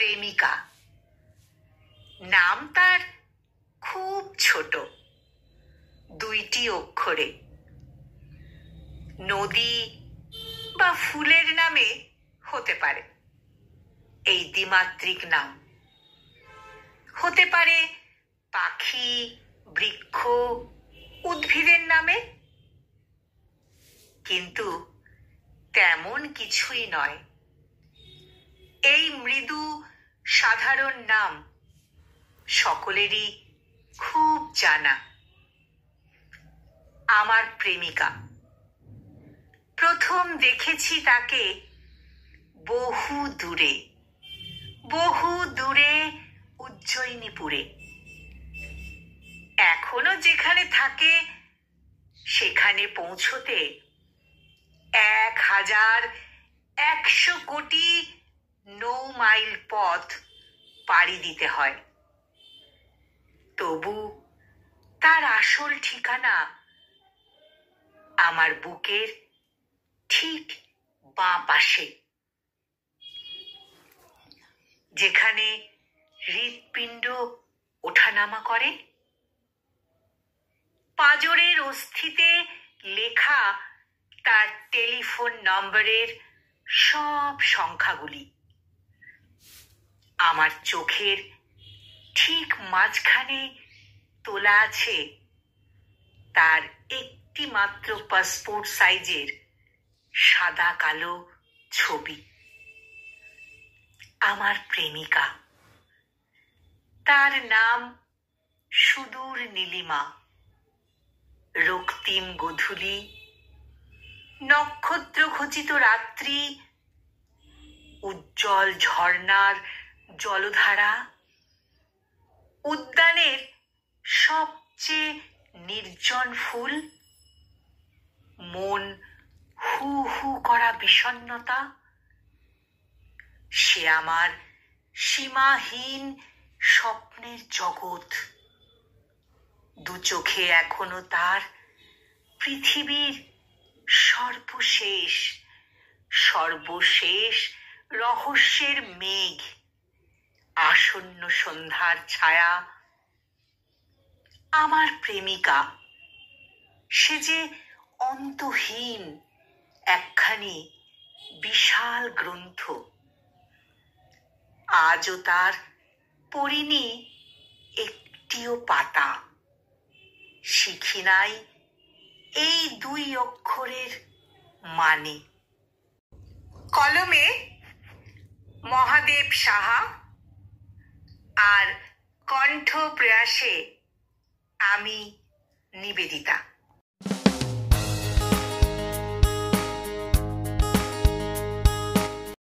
প্রেমিকা। নাম তার খুব ছোট, 2টি অক্ষরে। নদী বা ফুলের নামে হতে পারে এই দ্বিমাত্রিক নাম, হতে পারে পাখি, বৃক্ষ, উদ্ভিদের নামে, কিন্তু তেমন কিছুই নয়। এই মৃদু সাধারণ নাম সকলেরই খুব জানা। আমার প্রেমিকা। প্রথম দেখেছি তাকে বহু দূরে, বহু দূরে উজ্জয়িনীপুরে। এখনো যেখানে থাকে সেখানে পৌঁছতে 1100 কোটি নৌমাইল পথ পাড়ি দিতে হয়। তবু তার আসল ঠিকানা আমার বুকের ঠিক বাঁ পাশে, যেখানে হৃৎপিণ্ড ওঠানামা করে। পাঁজরের অস্থিতে লেখা তার টেলিফোন নম্বরের সব সংখ্যাগুলি। আমার চোখের ঠিক মাঝখানে তোলা আছে তার একটি মাত্র পাসপোর্ট সাইজের সাদা কালো ছবি। আমার প্রেমিকা। তার নাম সুদূর নীলিমা। রক্তিম গোধূলি, নক্ষত্র খচিত রাত্রি, উজ্জ্বল ঝর্ণার জলধারা, উদ্যানের সবচেয়ে নির্জন ফুল, মন হু হু করা বিষণ্ণতা। সে আমার সীমাহীন স্বপ্নের জগৎ। দু চোখে এখনো তার পৃথিবীর সর্বশেষ সর্বশেষ রহস্যের মেঘ, আসন্ন সন্ধ্যার ছায়া। আমার প্রেমিকা। সে যে অন্তহীন একখানি বিশাল গ্রন্থ। আজও তার পড়িনি একটিও পাতা, শিখি নাই এই 2 অক্ষরের মানে। কলমে মহাদেব সাহা আর কণ্ঠ প্রয়াসে আমি নিবেদিতা।